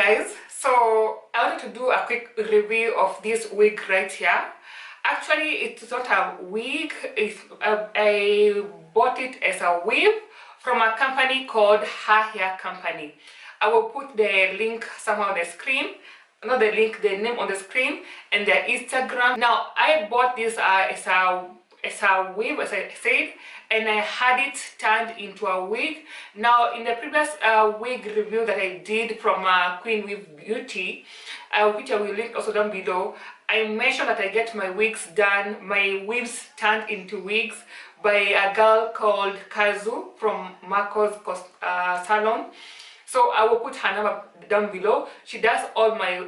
guys, so I wanted to do a quick review of this wig right here. Actually, it's not a wig, I bought it as a wig from a company called Her Hair Company. I will put the link somewhere on the screen, not the link, the name on the screen, and their Instagram. Now I bought this as a wig, as I said, and I had it turned into a wig. Now in the previous wig review that I did from Queen Weave Beauty, which I will link also down below, I mentioned that I get my wigs done, my weaves turned into wigs by a girl called Kazu from Marco's Salon. So I will put her number down below. She does all my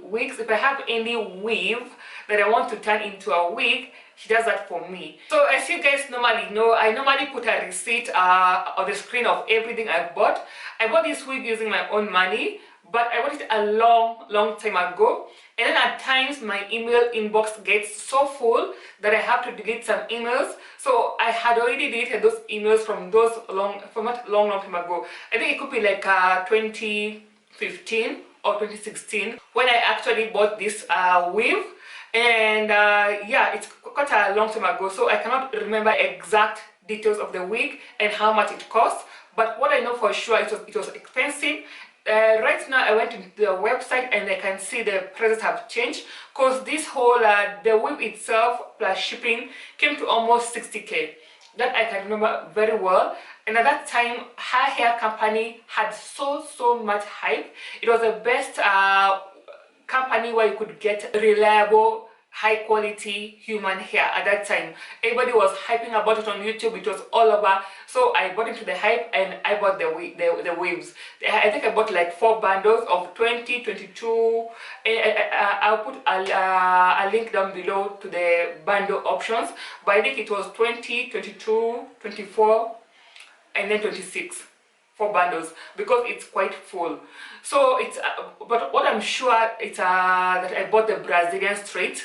wigs. If I have any weave that I want to turn into a wig, she does that for me. So as you guys normally know, I normally put a receipt on the screen of everything I've bought. I bought this wig using my own money, but I bought it a long time ago, and then at times my email inbox gets so full that I have to delete some emails. So I had already deleted those emails from not long time ago. I think it could be like 2015 or 2016 when I actually bought this weave. And yeah, it's quite a long time ago, so I cannot remember exact details of the wig and how much it cost, but what I know for sure, it was expensive. Right now I went to the website and I can see the prices have changed, because this whole the wig itself plus shipping came to almost 60k. That I can remember very well. And at that time, Her Hair Company had so much hype. It was the best company where you could get reliable, high quality human hair. At that time everybody was hyping about it on YouTube. It was all over, so I bought into the hype and I bought the waves. I think I bought like 4 bundles of 20, 22, and I'll put a link down below to the bundle options, but I think it was 20, 22, 24 and then 26. 4 bundles, because it's quite full. So it's but what I'm sure it's that I bought the Brazilian straight.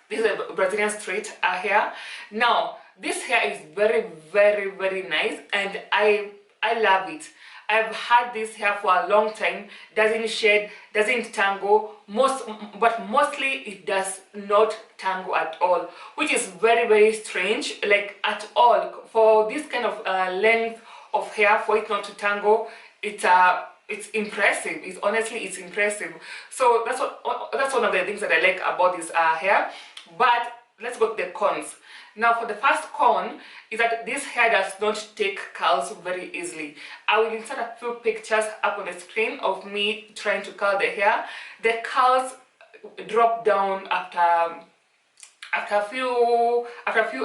This is a Brazilian straight hair. Now this hair is very nice and I love it. I've had this hair for a long time. Doesn't shed, doesn't tangle, but mostly it does not tangle at all, which is very strange, like at all. For this kind of length of hair, for it not to tangle, it's impressive. It's impressive. So that's one of the things that I like about this hair. But let's go to the cons. Now for the first con is that this hair does not take curls very easily. I will insert a few pictures up on the screen of me trying to curl the hair. The curls drop down after a few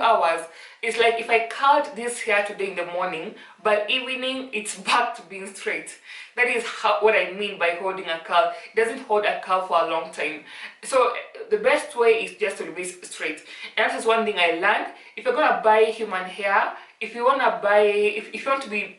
hours. It's like if I curled this hair today in the morning, by evening it's back to being straight. That is what I mean by holding a curl. It doesn't hold a curl for a long time. So the best way is just to leave it straight. And that is one thing I learned. If you're gonna buy human hair, if you want to be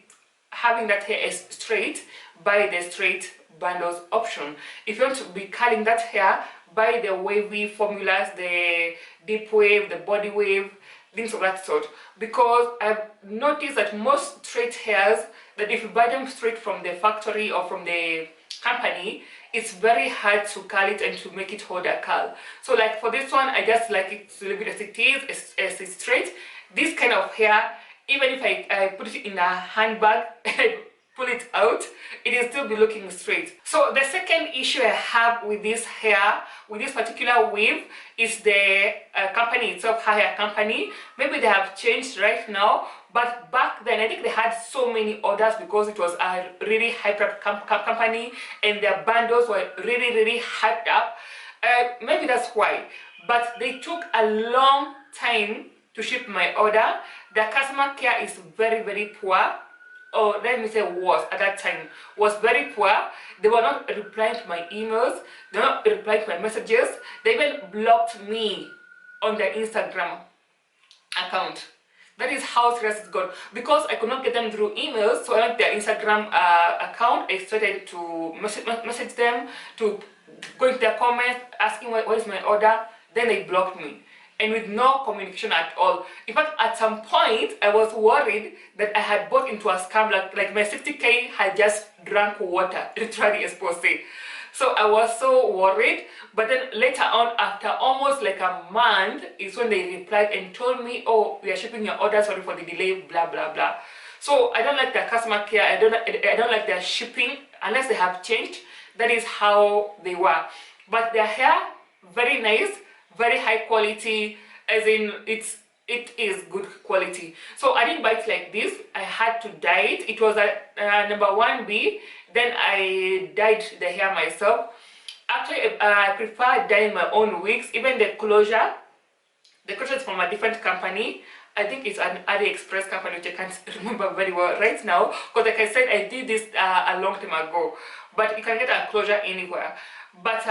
having that hair as straight, buy the straight bundles option. If you want to be curling that hair, buy the wavy formulas, the deep wave, the body wave, things of that sort. Because I've noticed that most straight hairs, that if you buy them straight from the factory or from the company, it's very hard to curl it and to make it hold a curl. So like for this one, I just like it to leave it as it is, as it's straight. This kind of hair, even if I put it in a handbag and I pull it out, it will still be looking straight. So the second issue I have with this hair, with this particular weave, is the company itself, Her Hair Company. Maybe they have changed right now, but back then I think they had so many orders because it was a really hyped up company and their bundles were really hyped up. Maybe that's why, but they took a long time to ship my order. The customer care is very poor. Or let me say was, at that time, was very poor. They were not replying to my emails, they were not replying to my messages. They even blocked me on their Instagram account. That is how serious it got, because I could not get them through emails. So I went to their Instagram account. I started to message them, to go into their comments asking what is my order. Then they blocked me. and with no communication at all. In fact, at some point I was worried that I had bought into a scam, like my 60k had just drank water, literally, expose. So I was so worried. But then later on, after almost like a month, is when they replied and told me, oh, we are shipping your order, sorry for the delay, blah blah blah. So I don't like their customer care. I don't like their shipping unless they have changed. That is how they were. But their hair, very nice, very high quality, as in it is good quality. So I didn't buy it like this. I had to dye it. It was a number 1B. Then I dyed the hair myself. Actually, I prefer dyeing my own wigs. Even the closure is from a different company. I think it's an AliExpress company, which I can't remember very well right now, because like I said, I did this a long time ago. But you can get a closure anywhere. But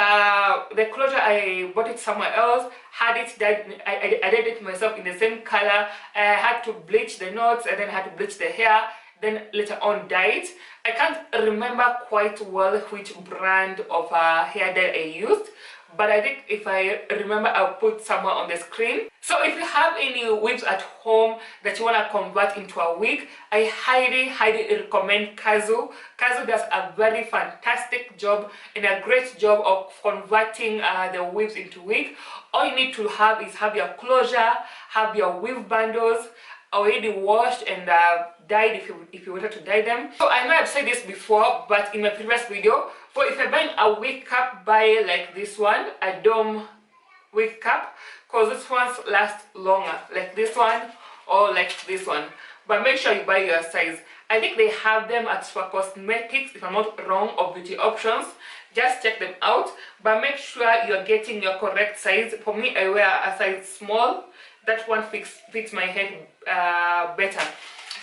the closure, I bought it somewhere else, had it dyed. I did it myself in the same color. I had to bleach the knots, and then had to bleach the hair, then later on dye it. I can't remember quite well which brand of hair dye I used, but I think if I remember, I'll put somewhere on the screen. So if you have any wigs at home that you want to convert into a wig, I highly recommend Kazu. Kazu does a very fantastic job and a great job of converting the wigs into wig. All you need to have is have your closure, have your wig bundles already washed and dyed if you wanted to dye them. So I know I've said this before, but in my previous video, so if you're buying a wig cap, buy like this one, a dome wig cap, because this ones last longer, like this one or like this one. But make sure you buy your size. I think they have them at Super Cosmetics, if I'm not wrong, or Beauty Options. Just check them out, but make sure you're getting your correct size. For me, I wear a size small. That one fits my head better.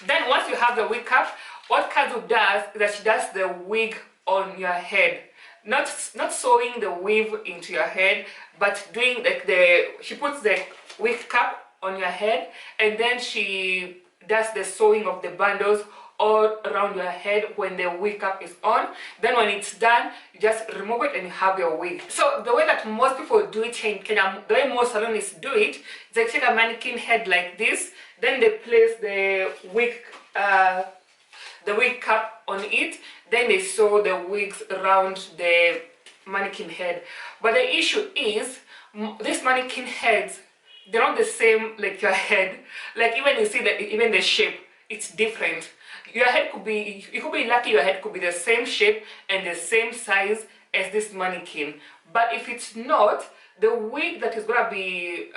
Then once you have the wig cap, what Kazu does is that she does the wig on your head. Not sewing the weave into your head, but doing like she puts the wig cap on your head, and then she does the sewing of the bundles all around your head when the wig cap is on. Then when it's done, you just remove it and you have your wig. So the way that most people do it in Kenya, the way most salons do it, is they take a mannequin head like this, then they place the wig cap on it, then they sew the wigs around the mannequin head. But the issue is, these mannequin heads, they're not the same like your head. Like even you see that even the shape, it's different. Your head could be, you could be lucky your head could be the same shape and the same size as this mannequin. But if it's not, the wig that is going to be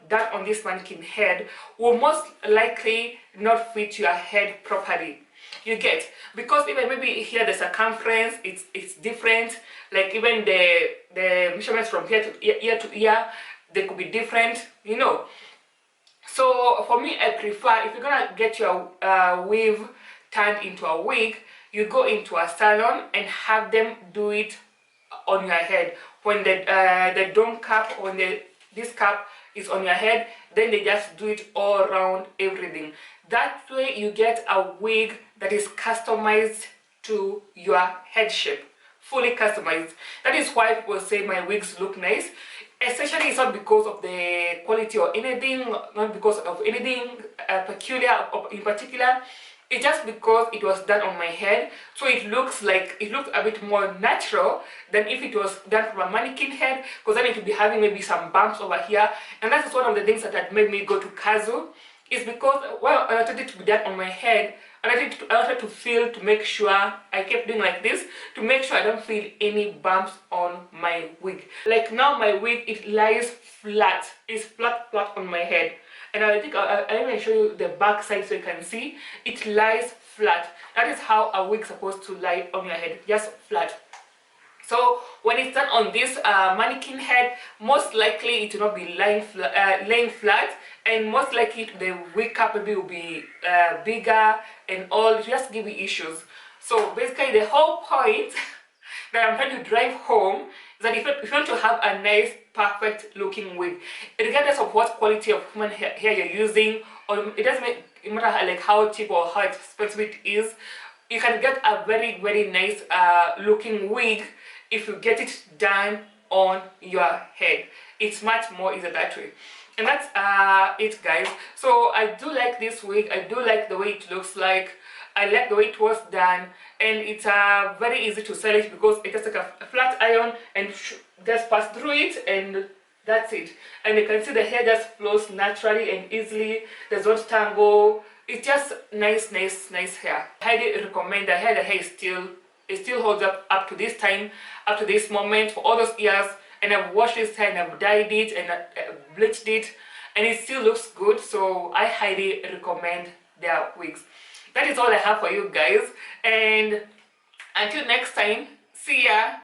done on this mannequin head will most likely not fit your head properly. You get, because even maybe here the circumference, it's different. Like even the measurements from here to ear to ear, they could be different, you know. So for me, I prefer, if you're gonna get your weave turned into a wig, you go into a salon and have them do it on your head. When the dome cap, when this cap is on your head, then they just do it all around everything. That way you get a wig that is customized to your head shape, fully customized. That is why people say my wigs look nice. Essentially, it's not because of the quality or anything, not because of anything peculiar or in particular. It's just because it was done on my head, so it looks a bit more natural than if it was done from a mannequin head, because then it would be having maybe some bumps over here. And that is one of the things that had made me go to Kazu, is because, well, I wanted it to be done on my head, and I wanted to feel, to make sure, I kept doing like this, to make sure I don't feel any bumps on my wig. Like now my wig, it lies flat, it's flat on my head. And I think I'll even show you the back side so you can see. It lies flat. That is how a wig is supposed to lie on your head, just flat. So when it's done on this mannequin head, most likely it will not be laying flat, and most likely the wig cap maybe will be bigger and all. It just give you issues. So basically the whole point that I'm trying to drive home is that if you want to have a nice, perfect looking wig, regardless of what quality of human hair you're using, or it doesn't matter like how cheap or how expensive it is, you can get a very, very nice looking wig if you get it done on your head. It's much more easier that way. And that's it, guys. So I do like this wig. I do like the way it looks like. I like the way it was done, and it's very easy to style it because it just like a flat iron and just pass through it, and that's it. And you can see the hair just flows naturally and easily. There's not tangle. It's just nice hair. I highly recommend. The hair is still, it still holds up to this time, up to this moment, for all those years. And I've washed this hair and I've dyed it and bleached it, and it still looks good. So I highly recommend their wigs. That is all I have for you guys, and until next time, see ya.